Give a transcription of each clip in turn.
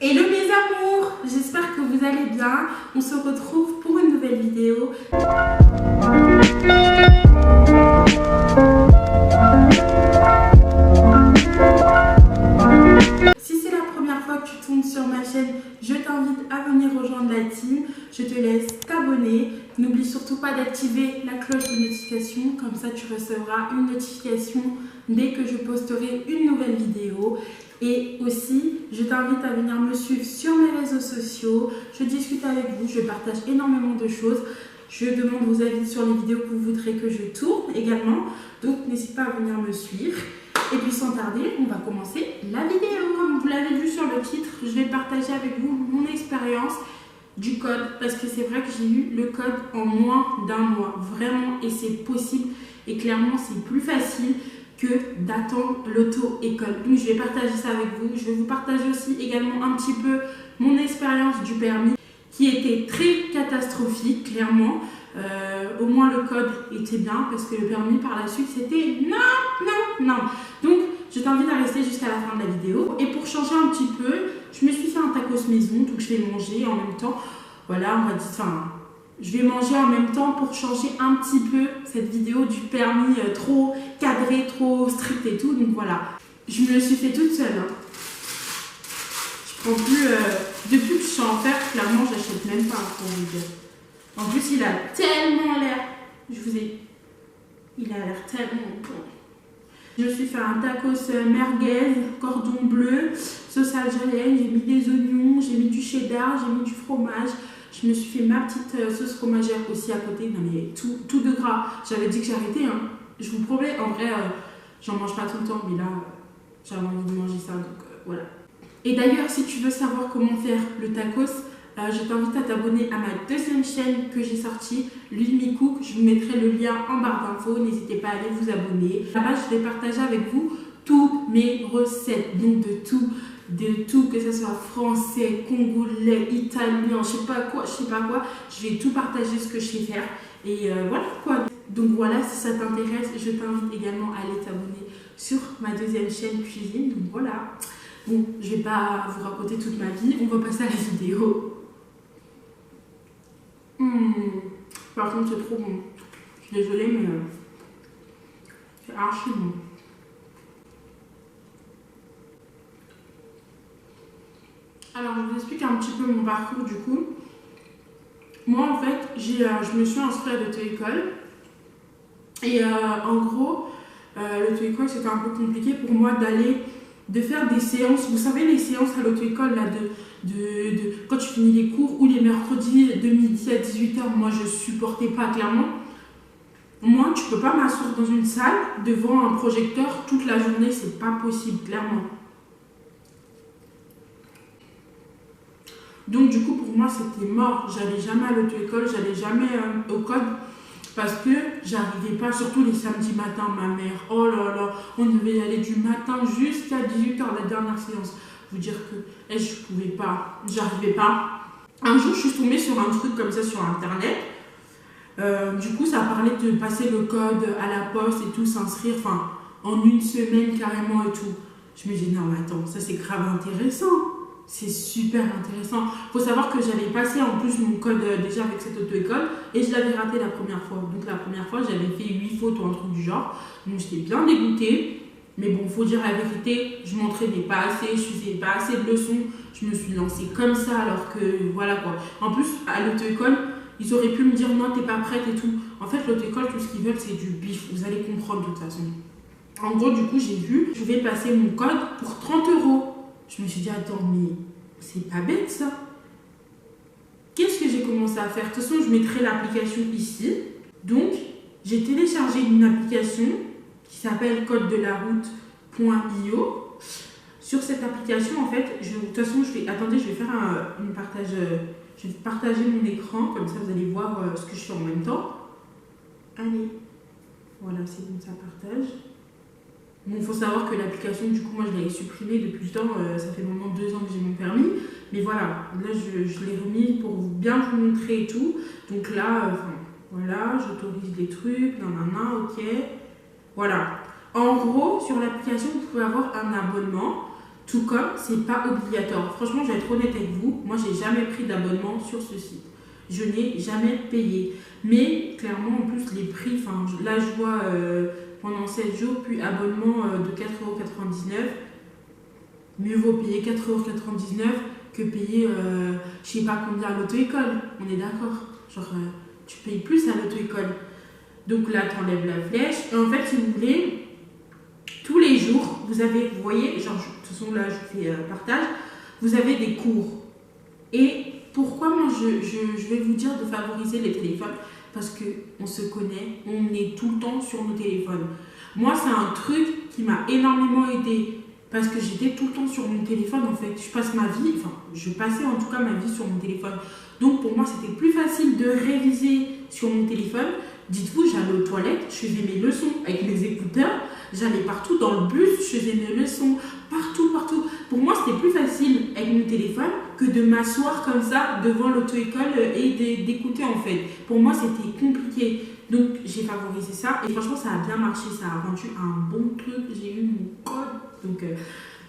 Hello mes amours, j'espère que vous allez bien. On se retrouve pour une nouvelle vidéo. Si c'est la première fois que tu tombes sur ma chaîne, je t'invite à venir rejoindre la team. Je te laisse t'abonner. N'oublie surtout pas d'activer la cloche de notification, comme ça tu recevras une notification dès que je posterai une nouvelle vidéo. Et aussi, je t'invite à venir me suivre sur mes réseaux sociaux. Je discute avec vous, je partage énormément de choses. Je demande vos avis sur les vidéos que vous voudrez que je tourne également. Donc n'hésite pas à venir me suivre. Et puis sans tarder, on va commencer la vidéo. Comme vous l'avez vu sur le titre, je vais partager avec vous mon expérience du code. Parce que c'est vrai que j'ai eu le code en moins d'un mois. Vraiment, et c'est possible. Et clairement, c'est plus facile que d'attendre l'auto-école. Donc je vais partager ça avec vous. Je vais vous partager aussi également un petit peu mon expérience du permis qui était très catastrophique, clairement. Au moins le code était bien parce que le permis par la suite c'était non. Donc je t'invite à rester jusqu'à la fin de la vidéo. Et pour changer un petit peu, je me suis fait un tacos maison, donc je vais manger en même temps. Voilà, on va dire, je vais manger en même temps pour changer un petit peu cette vidéo du permis trop cadré, trop strict et tout. Donc voilà, je me le suis fait toute seule. Hein. Je prends plus, depuis que je suis en fer, clairement, j'achète même pas pour vous dire. En plus, il a tellement l'air, il a l'air tellement bon. Je me suis fait un tacos merguez, cordon bleu, sauce algérienne, j'ai mis des oignons, j'ai mis du cheddar, j'ai mis du fromage. Je me suis fait ma petite sauce fromagère aussi à côté. Non mais tout de gras. J'avais dit que j'arrêtais. Hein. Je vous promets, en vrai, j'en mange pas tout le temps. Mais là, j'avais envie de manger ça. Donc voilà. Et d'ailleurs, si tu veux savoir comment faire le tacos, je t'invite à t'abonner à ma deuxième chaîne que j'ai sortie, Ludmi Cook. Je vous mettrai le lien en barre d'infos. N'hésitez pas à aller vous abonner. Là-bas, je vais partager avec vous toutes mes recettes. Donc de tout, que ce soit français, congolais, italien, je sais pas quoi, je vais tout partager ce que je sais faire. Et voilà quoi. Donc voilà, si ça t'intéresse, je t'invite également à aller t'abonner sur ma deuxième chaîne cuisine. Donc voilà. Bon, je vais pas vous raconter toute ma vie, on va passer à la vidéo. Par contre, c'est trop bon. Je suis désolée, mais c'est archi bon. Alors, je vous explique un petit peu mon parcours du coup. Moi, en fait, je me suis inscrite à l'auto-école. Et en gros, l'auto-école, c'était un peu compliqué pour moi de faire des séances. Vous savez, les séances à l'auto-école, là, quand tu finis les cours, ou les mercredis de midi à 18h, moi, je supportais pas, clairement. Moi, tu peux pas m'asseoir dans une salle devant un projecteur toute la journée, c'est pas possible, clairement. Donc du coup pour moi c'était mort, j'allais jamais à l'auto-école, j'allais jamais au code parce que j'arrivais pas, surtout les samedis matins, ma mère, oh là là, on devait y aller du matin jusqu'à 18h la dernière séance. Vous dire que je pouvais pas, j'arrivais pas. Un jour je suis tombée sur un truc comme ça sur internet, du coup ça parlait de passer le code à la poste et tout, s'inscrire, enfin en une semaine carrément et tout. Je me dis non mais attends, ça c'est grave intéressant. C'est super intéressant. Il faut savoir que j'avais passé en plus mon code déjà avec cette auto-école et je l'avais raté la première fois. Donc la première fois, j'avais fait 8 fautes ou un truc du genre. Donc j'étais bien dégoûtée. Mais bon, faut dire la vérité, je m'entraînais pas assez, je faisais pas assez de leçons. Je me suis lancée comme ça alors que voilà quoi. En plus, à l'auto-école, ils auraient pu me dire non, t'es pas prête et tout. En fait, l'auto-école, tout ce qu'ils veulent, c'est du bif. Vous allez comprendre de toute façon. En gros, du coup, j'ai vu, je vais passer mon code pour 30 €. Je me suis dit, attends, mais c'est pas bête ça. Qu'est-ce que j'ai commencé à faire? De toute façon, je mettrai l'application ici. Donc, j'ai téléchargé une application qui s'appelle code de la route.io. Sur cette application, en fait, de toute façon, attendez, je vais faire je vais partager mon écran, comme ça vous allez voir ce que je fais en même temps. Allez, voilà, c'est bon, ça partage. Bon, il faut savoir que l'application, du coup, moi, je l'avais supprimée depuis le temps. Ça fait maintenant 2 ans que j'ai mon permis. Mais voilà, là, je l'ai remis pour bien vous montrer et tout. Donc là, voilà, j'autorise des trucs, ok. Voilà. En gros, sur l'application, vous pouvez avoir un abonnement. Tout comme c'est pas obligatoire. Franchement, je vais être honnête avec vous, moi j'ai jamais pris d'abonnement sur ce site. Je n'ai jamais payé. Mais clairement, en plus, les prix, enfin là je vois pendant 7 jours, puis abonnement de 4,99 €. Mieux vaut payer 4,99 € que payer je sais pas combien à l'auto-école. On est d'accord. Genre, tu payes plus à l'auto-école. Donc là, tu enlèves la flèche. Et en fait, si vous voulez, tous les jours, vous voyez, genre, de toute façon, là, je fais partage, vous avez des cours. Et pourquoi moi, je vais vous dire de favoriser les téléphones? Parce qu'on se connaît, on est tout le temps sur nos téléphones. Moi, c'est un truc qui m'a énormément aidé. Parce que j'étais tout le temps sur mon téléphone, en fait. Je passais en tout cas ma vie sur mon téléphone. Donc pour moi, c'était plus facile de réviser sur mon téléphone. Dites-vous, j'allais aux toilettes, je faisais mes leçons avec mes écouteurs. J'allais partout dans le bus, je faisais mes leçons. Partout. Pour moi, c'était plus facile avec mon téléphone que de m'asseoir comme ça devant l'auto-école et d'écouter, en fait. Pour moi, c'était compliqué. Donc j'ai favorisé ça et franchement ça a bien marché, ça a rendu un bon truc, j'ai eu mon code. Donc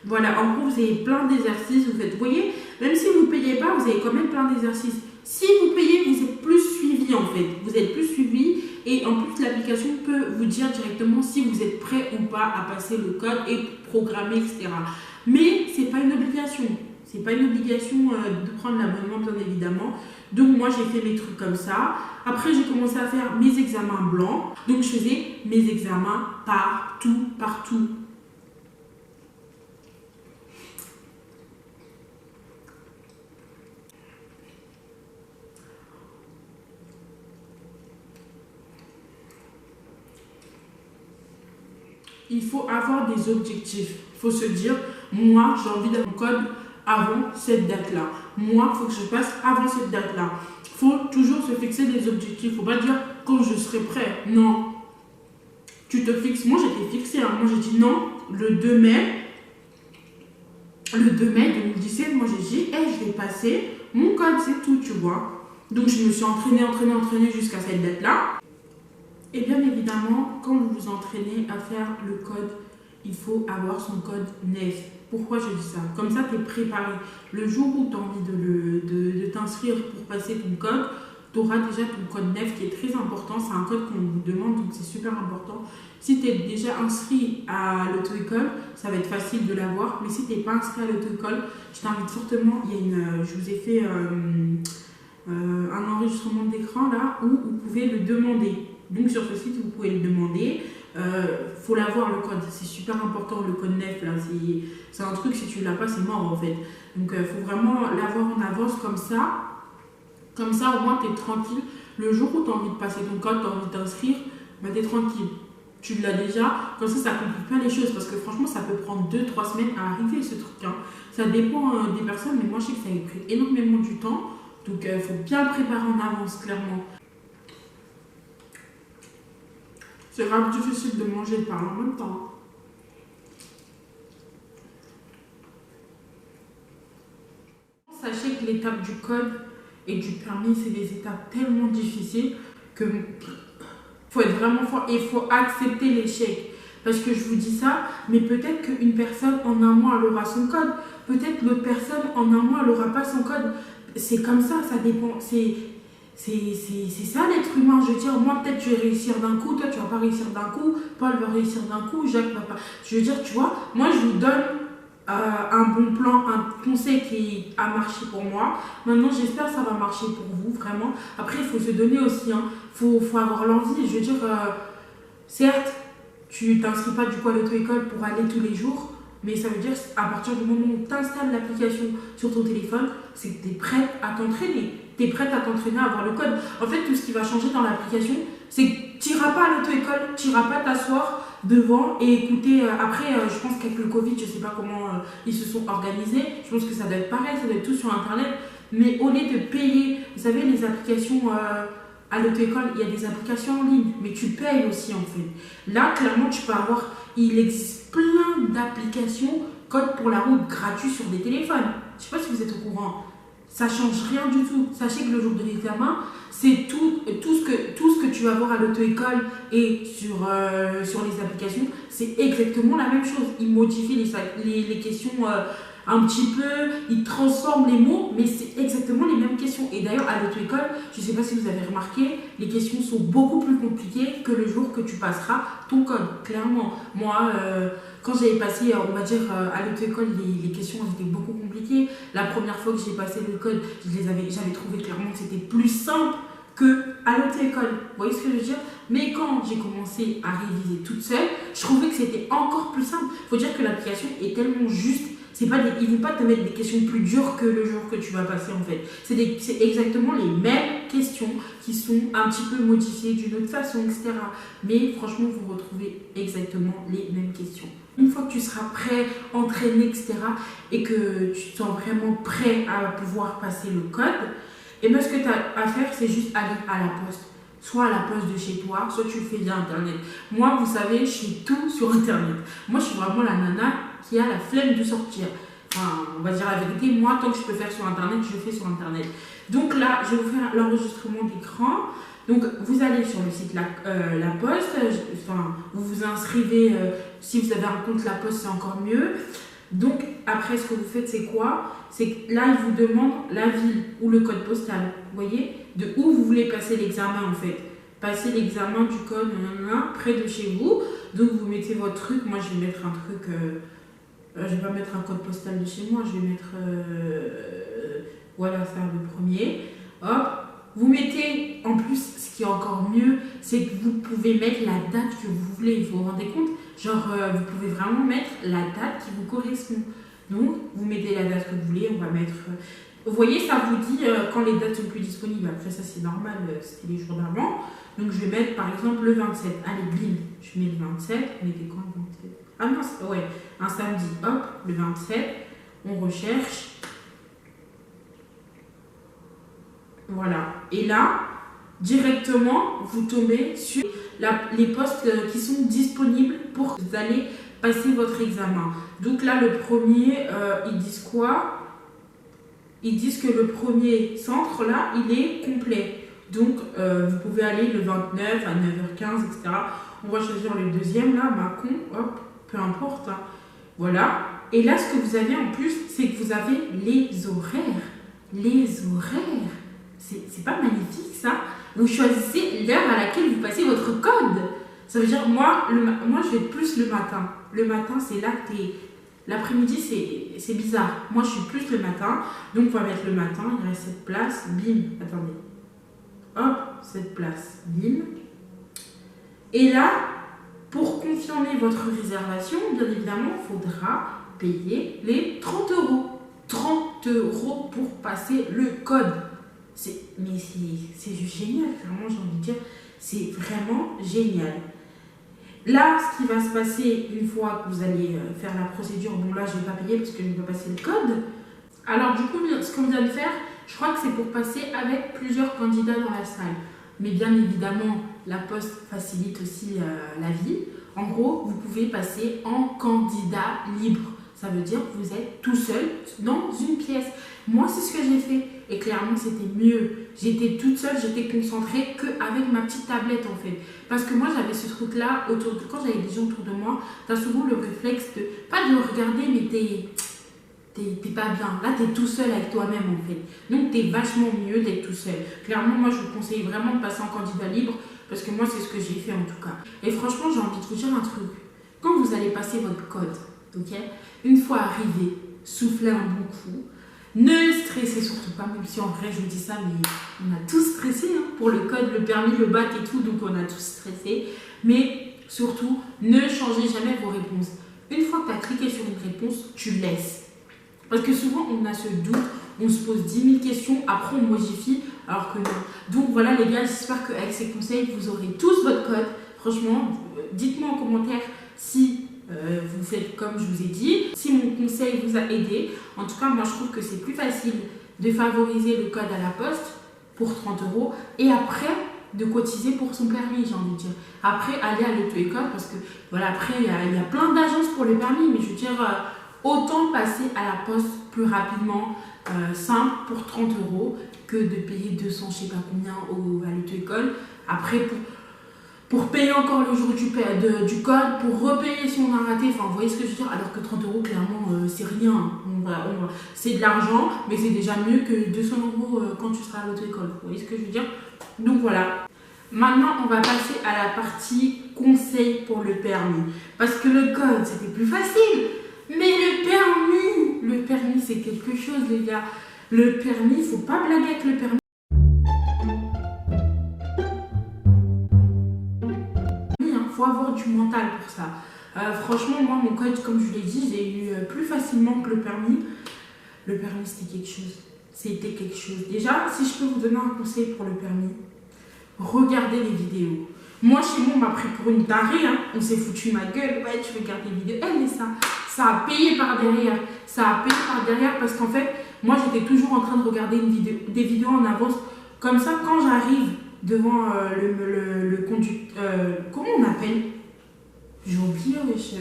voilà, en gros vous avez plein d'exercices, vous voyez, même si vous ne payez pas, vous avez quand même plein d'exercices. Si vous payez, vous êtes plus suivi en fait, vous êtes plus suivi et en plus l'application peut vous dire directement si vous êtes prêt ou pas à passer le code et programmer, etc. Mais c'est pas une obligation. C'est pas une obligation de prendre l'abonnement, bien évidemment. Donc, moi, j'ai fait mes trucs comme ça. Après, j'ai commencé à faire mes examens blancs. Donc, je faisais mes examens partout. Il faut avoir des objectifs. Il faut se dire, moi, j'ai envie d'avoir un code avant cette date-là. Moi, il faut que je passe avant cette date-là. Il faut toujours se fixer des objectifs. Il ne faut pas dire quand je serai prêt. Non. Tu te fixes. Moi, j'étais fixée. Moi, j'ai dit non. Le 2 mai 2017, moi, j'ai dit, je vais passer mon code, c'est tout, tu vois. Donc, je me suis entraînée jusqu'à cette date-là. Et bien évidemment, quand vous vous entraînez à faire le code, il faut avoir son code neuf. Pourquoi je dis ça? Comme ça, tu es préparé. Le jour où tu as envie de t'inscrire pour passer ton code, tu auras déjà ton code neuf qui est très important. C'est un code qu'on vous demande, donc c'est super important. Si tu es déjà inscrit à l'auto-école, ça va être facile de l'avoir. Mais si tu n'es pas inscrit à l'auto-école, je t'invite fortement. Je vous ai fait un enregistrement d'écran là où vous pouvez le demander. Donc sur ce site, vous pouvez le demander. Faut l'avoir le code, c'est super important le code neuf là, c'est un truc, si tu l'as pas c'est mort en fait. Donc faut vraiment l'avoir en avance comme ça au moins tu es tranquille. Le jour où tu as envie de passer ton code, tu as envie de t'inscrire, tu es tranquille, tu l'as déjà, comme ça complique pas les choses parce que franchement ça peut prendre 2-3 semaines à arriver ce truc hein. Ça dépend des personnes, mais moi je sais que ça a pris énormément du temps, donc faut bien le préparer en avance clairement. C'est grave difficile de manger et de parler en même temps. Sachez que l'étape du code et du permis, c'est des étapes tellement difficiles que faut être vraiment fort et il faut accepter l'échec. Parce que je vous dis ça, mais peut-être qu'une personne en un mois, elle aura son code. Peut-être l'autre personne en un mois, elle n'aura pas son code. C'est comme ça dépend. C'est ça l'être humain, je veux dire, moi peut-être je vais réussir d'un coup, toi tu vas pas réussir d'un coup, Paul va réussir d'un coup, Jacques va pas. Je veux dire, tu vois, moi je vous donne un bon plan, un conseil qui a marché pour moi. Maintenant j'espère que ça va marcher pour vous, vraiment. Après il faut se donner aussi, hein. Faut avoir l'envie, je veux dire, certes, tu t'inscris pas du coup à l'auto-école pour aller tous les jours, mais ça veut dire à partir du moment où tu installes l'application sur ton téléphone, c'est que tu es prête à t'entraîner. Tu es prête à t'entraîner à avoir le code. En fait, tout ce qui va changer dans l'application, c'est que tu n'iras pas à l'auto-école, tu n'iras pas t'asseoir devant et écouter. Après, je pense qu'avec le Covid, je ne sais pas comment ils se sont organisés. Je pense que ça doit être pareil, ça doit être tout sur Internet. Mais au lieu de payer, vous savez, les applications à l'auto-école, il y a des applications en ligne, mais tu payes aussi en fait. Là, clairement, tu peux avoir, il existe plein d'applications code pour la route gratuits sur des téléphones. Je ne sais pas si vous êtes au courant. ça change rien du tout. Sachez que le jour de l'examen, c'est tout ce que tu vas voir à l'auto-école et sur les applications, c'est exactement la même chose. Ils modifient les questions un petit peu, ils transforment les mots, mais c'est exactement les mêmes questions. Et d'ailleurs, à l'auto-école, je ne sais pas si vous avez remarqué, les questions sont beaucoup plus compliquées que le jour que tu passeras ton code, clairement. Moi, quand j'avais passé, on va dire, à l'auto-école, les questions étaient beaucoup compliquées. La première fois que j'ai passé le code, j'avais trouvé clairement que c'était plus simple qu'à l'auto-école. Vous voyez ce que je veux dire? Mais quand j'ai commencé à réviser toute seule, je trouvais que c'était encore plus simple. Il faut dire que l'application est tellement juste. Ils ne vont pas te mettre des questions plus dures que le jour que tu vas passer en fait. C'est exactement les mêmes questions qui sont un petit peu modifiées d'une autre façon, etc. Mais franchement, vous retrouvez exactement les mêmes questions. Une fois que tu seras prêt, entraîné, etc. et que tu te sens vraiment prêt à pouvoir passer le code, et bien ce que tu as à faire, c'est juste aller à la poste. Soit à la poste de chez toi, soit tu le fais via Internet. Moi, vous savez, je fais tout sur Internet. Moi, je suis vraiment la nana qui a la flemme de sortir. Enfin, on va dire la vérité, moi, tant que je peux faire sur Internet, je le fais sur Internet. Donc là, je vais vous faire l'enregistrement d'écran. Donc, vous allez sur le site La Poste. Vous vous inscrivez. Si vous avez un compte La Poste, c'est encore mieux. Donc, après, ce que vous faites, c'est quoi? C'est que là, il vous demande la ville ou le code postal. Vous voyez? De où vous voulez passer l'examen, en fait. Passer l'examen du code près de chez vous. Donc, vous mettez votre truc. Moi, je vais mettre un truc... je ne vais pas mettre un code postal de chez moi. Je vais mettre... voilà, ça, le premier. Hop. Vous mettez... En plus, ce qui est encore mieux, c'est que vous pouvez mettre la date que vous voulez. Vous vous rendez compte? Genre, vous pouvez vraiment mettre la date qui vous correspond. Donc, vous mettez la date que vous voulez. On va mettre... vous voyez, ça vous dit quand les dates sont plus disponibles. Après, ça, c'est normal. C'était les jours d'avant. Donc, je vais mettre, par exemple, le 27. Allez, blim. Je mets le 27. On était quand le 27? Ah non, ouais. Un samedi. Hop, le 27. On recherche. Voilà. Et là, directement, vous tombez sur les postes qui sont disponibles pour vous aller passer votre examen. Donc là, le premier, ils disent quoi? Ils disent que le premier centre, là, il est complet. Donc, vous pouvez aller le 29 à 9h15, etc. On va choisir le deuxième, là, Mâcon, hop, peu importe. Hein. Voilà. Et là, ce que vous avez en plus, c'est que vous avez les horaires. Les horaires. C'est pas magnifique, ça? Vous choisissez l'heure à laquelle vous passez votre code. Ça veut dire, moi je vais être plus le matin. Le matin, c'est là que t'es... L'après-midi, c'est bizarre. Moi, je suis plus le matin. Donc, on va mettre le matin. Il reste cette place. Bim. Attendez. Hop, cette place. Bim. Et là, pour confirmer votre réservation, bien évidemment, il faudra payer les 30 €. 30 € pour passer le code. Mais c'est juste génial, vraiment, j'ai envie de dire. C'est vraiment génial. Là, ce qui va se passer une fois que vous allez faire la procédure, bon là, je ne vais pas payer parce que je ne vais pas passer le code. Alors, du coup, ce qu'on vient de faire, je crois que c'est pour passer avec plusieurs candidats dans la salle. Mais bien évidemment, la Poste facilite aussi la vie. En gros, vous pouvez passer en candidat libre. Ça veut dire que vous êtes tout seul dans une pièce. Moi, c'est ce que j'ai fait. Et clairement, c'était mieux. J'étais toute seule, j'étais concentrée qu'avec ma petite tablette, en fait. Parce que moi, j'avais ce truc-là, quand j'avais des gens autour de moi, tu as souvent le réflexe de, pas de regarder, mais t'es pas bien. Là, t'es tout seul avec toi-même, en fait. Donc, t'es vachement mieux d'être tout seul. Clairement, moi, je vous conseille vraiment de passer en candidat libre, parce que moi, c'est ce que j'ai fait, en tout cas. Et franchement, j'ai envie de vous dire un truc. Quand vous allez passer votre code, ok, une fois arrivé, soufflez un bon coup. Ne stressez surtout pas, même si en vrai je vous dis ça, mais on a tous stressé hein, pour le code, le permis, le bac et tout, donc on a tous stressé. Mais surtout, ne changez jamais vos réponses. Une fois que tu as cliqué sur une réponse, tu laisses. Parce que souvent on a ce doute, on se pose 10 000 questions, après on modifie, alors que non. Donc voilà les gars, j'espère qu'avec ces conseils, vous aurez tous votre code. Franchement, dites-moi en commentaire si... vous faites comme je vous ai dit. Si mon conseil vous a aidé, en tout cas moi je trouve que c'est plus facile de favoriser le code à la poste pour 30 € et après de cotiser pour son permis, j'ai envie de dire. Après aller à l'auto-école parce que voilà, après il y a plein d'agences pour le permis, mais je veux dire autant passer à la poste plus rapidement. simple pour 30 € que de payer 200, je sais pas combien à l'auto-école. Après, pour payer encore le jour du code, pour repayer si on a raté, enfin vous voyez ce que je veux dire, alors que 30 € clairement c'est rien, c'est de l'argent, mais c'est déjà mieux que 200 € quand tu seras à l'auto-école, vous voyez ce que je veux dire. Donc voilà. Maintenant on va passer à la partie conseils pour le permis, parce que le code c'était plus facile, mais le permis c'est quelque chose les gars, le permis, faut pas blaguer avec le permis. Faut avoir du mental pour ça. Franchement, moi, mon code, comme je l'ai dit, j'ai eu plus facilement que le permis. Le permis, c'était quelque chose. C'était quelque chose. Déjà, si je peux vous donner un conseil pour le permis, regardez les vidéos. Moi, chez moi, on m'a pris pour une tarée. Hein. On s'est foutu ma gueule. Ouais, tu regardes les vidéos. Mais ça a payé par derrière. Ça a payé par derrière parce qu'en fait, moi, j'étais toujours en train de regarder des vidéos en avance. Comme ça, quand j'arrive devant le conducteur, comment on appelle? J'ai oublié, wesh.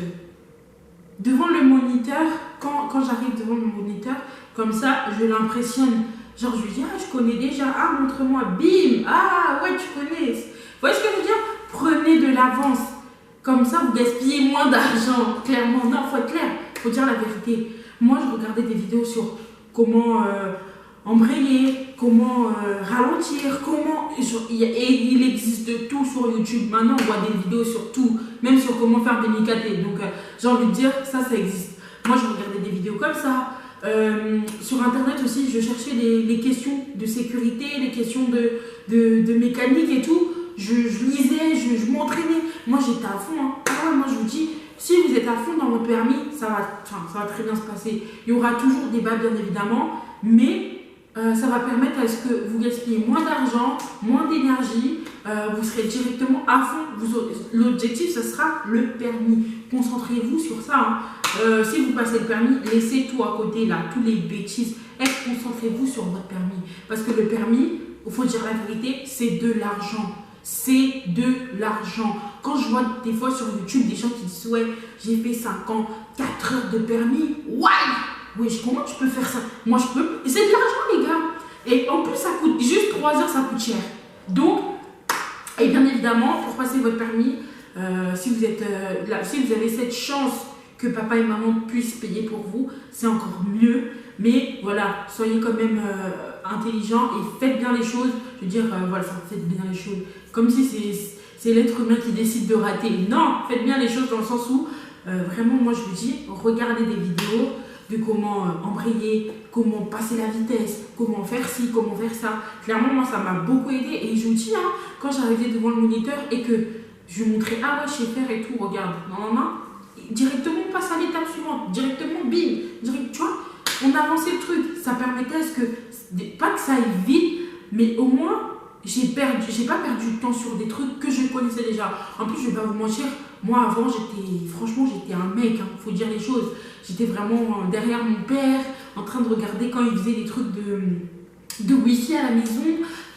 Devant le moniteur, quand j'arrive devant le moniteur, comme ça, je l'impressionne. Genre, je lui dis, ah, je connais déjà, ah, montre-moi, bim, ah, ouais, tu connais. Vous voyez ce que je veux dire? Prenez de l'avance. Comme ça, vous gaspillez moins d'argent, clairement. Non, faut être clair, faut dire la vérité. Moi, je regardais des vidéos sur comment embrayer, comment ralentir, et il existe tout sur YouTube. Maintenant, on voit des vidéos sur tout, même sur comment faire des micatés. Donc, j'ai envie de dire, ça existe. Moi, je regardais des vidéos comme ça. Sur Internet aussi, je cherchais les questions de sécurité, les questions de mécanique et tout. Je lisais, je m'entraînais. Moi, j'étais à fond. Hein. Ah ouais, moi, je vous dis, si vous êtes à fond dans votre permis, ça va très bien se passer. Il y aura toujours des bas, bien évidemment, mais ça va permettre à ce que vous gaspillez moins d'argent, moins d'énergie, vous serez directement à fond. L'objectif, ce sera le permis. Concentrez-vous sur ça. Hein. Si vous passez le permis, laissez tout à côté, là, tous les bêtises, et concentrez-vous sur votre permis. Parce que le permis, il faut dire la vérité, c'est de l'argent. C'est de l'argent. Quand je vois des fois sur YouTube des gens qui disent ouais, j'ai fait 5 ans, 4 heures de permis, ouais! Oui, comment tu peux faire ça? Moi, je peux. Et c'est de l'argent, les gars. Et en plus, ça coûte juste 3 heures, ça coûte cher. Donc, et bien évidemment, pour passer votre permis, si vous avez cette chance que papa et maman puissent payer pour vous, c'est encore mieux. Mais voilà, soyez quand même intelligents et faites bien les choses. Je veux dire, voilà, faites bien les choses. Comme si c'est l'être humain qui décide de rater. Non, faites bien les choses dans le sens où, vraiment, moi je vous dis, regardez des vidéos de comment embrayer, comment passer la vitesse, comment faire ci, comment faire ça. Clairement, moi, ça m'a beaucoup aidé. Et je vous dis, hein, quand j'arrivais devant le moniteur et que je lui montrais, ah ouais, je sais faire et tout, regarde, non, directement, on passe à l'étape suivante, directement, bim, tu vois, on avançait le truc. Ça permettait à ce que, pas que ça aille vite, mais au moins, j'ai pas perdu de temps sur des trucs que je connaissais déjà. En plus, je vais pas vous mentir, moi avant, j'étais un mec, hein, faut dire les choses. J'étais vraiment derrière mon père, en train de regarder quand il faisait des trucs de wifi à la maison.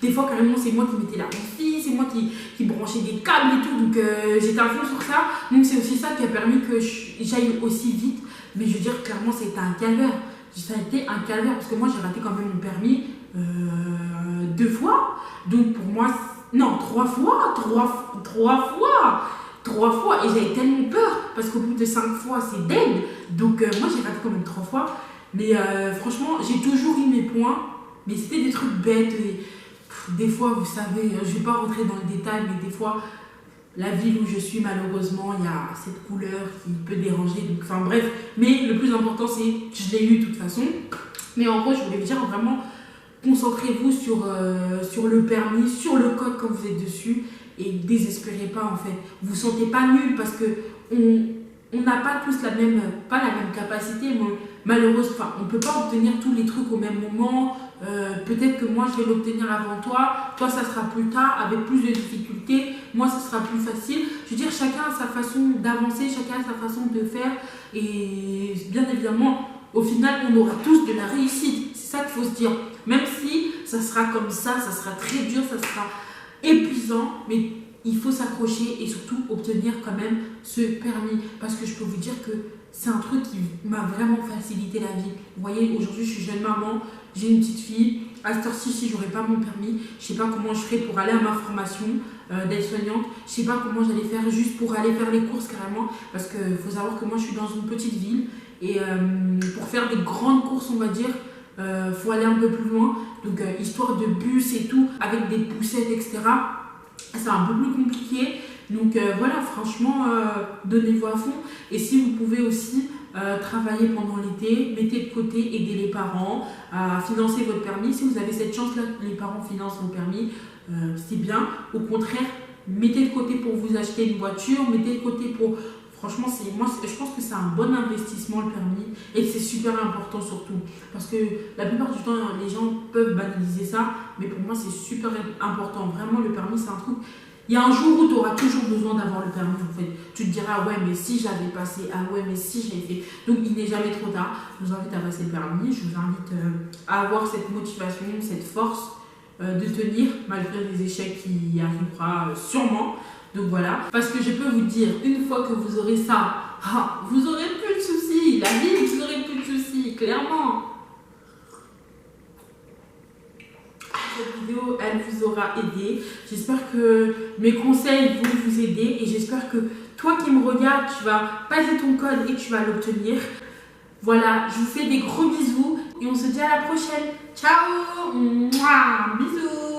Des fois, carrément, c'est moi qui mettais la wifi, c'est moi qui branchais des câbles et tout. Donc, j'étais à fond sur ça. Donc, c'est aussi ça qui a permis que j'aille aussi vite. Mais je veux dire, clairement, ça a été un calvaire. Ça a été un calvaire parce que moi, j'ai raté quand même mon permis 2 fois. Donc, pour moi, non, 3 fois. 3 fois. Et j'avais tellement peur parce qu'au bout de 5 fois, c'est dead. Donc, moi, j'ai raté quand même 3 fois. Mais franchement, j'ai toujours eu mes points. Mais c'était des trucs bêtes. Et, des fois, vous savez, je ne vais pas rentrer dans le détail, mais des fois, la ville où je suis, malheureusement, il y a cette couleur qui peut déranger. Donc, enfin bref, mais le plus important, c'est que je l'ai eu de toute façon. Mais en gros, je voulais vous dire vraiment, concentrez-vous sur le permis, sur le code quand vous êtes dessus. Et désespérez pas en fait. Vous vous sentez pas nul parce que on n'a pas tous pas la même capacité. Malheureusement, enfin, on ne peut pas obtenir tous les trucs au même moment. Peut-être que moi je vais l'obtenir avant toi, ça sera plus tard avec plus de difficultés, moi ça sera plus facile. Je veux dire, chacun a sa façon d'avancer, chacun a sa façon de faire et bien évidemment au final on aura tous de la réussite, c'est ça qu'il faut se dire. Même si ça sera comme ça sera très dur, ça sera épuisant, mais il faut s'accrocher et surtout obtenir quand même ce permis parce que je peux vous dire que c'est un truc qui m'a vraiment facilité la vie. Vous voyez, aujourd'hui, je suis jeune maman, j'ai une petite fille. À cette heure-ci, si j'aurais pas mon permis, je sais pas comment je ferais pour aller à ma formation d'aide-soignante. Je sais pas comment j'allais faire juste pour aller faire les courses carrément. Parce qu'il faut savoir que moi, je suis dans une petite ville. Et pour faire des grandes courses, on va dire, faut aller un peu plus loin. Donc, histoire de bus et tout, avec des poussettes, etc. C'est un peu plus compliqué. Donc voilà, franchement, donnez-vous à fond. Et si vous pouvez aussi travailler pendant l'été, mettez de côté, aidez les parents à financer votre permis. Si vous avez cette chance-là, les parents financent vos permis, c'est bien. Au contraire, mettez de côté pour vous acheter une voiture, mettez de côté pour... Franchement, je pense que c'est un bon investissement le permis et c'est super important surtout. Parce que la plupart du temps, les gens peuvent banaliser ça, mais pour moi, c'est super important. Vraiment, le permis, c'est un truc... Il y a un jour où tu auras toujours besoin d'avoir le permis en fait. Tu te diras, ah ouais, mais si j'avais passé, ah ouais, mais si j'avais fait. Donc il n'est jamais trop tard. Je vous invite à passer le permis. Je vous invite à avoir cette motivation, cette force de tenir malgré les échecs qui arrivera sûrement. Donc voilà. Parce que je peux vous dire, une fois que vous aurez ça, vous aurez plus de soucis. La vie, vous aurez plus de soucis, clairement. Cette vidéo, elle vous aura aidé. J'espère que mes conseils vont vous aider et j'espère que toi qui me regardes, tu vas passer ton code et tu vas l'obtenir. Voilà, je vous fais des gros bisous et on se dit à la prochaine. Ciao, mouah, bisous.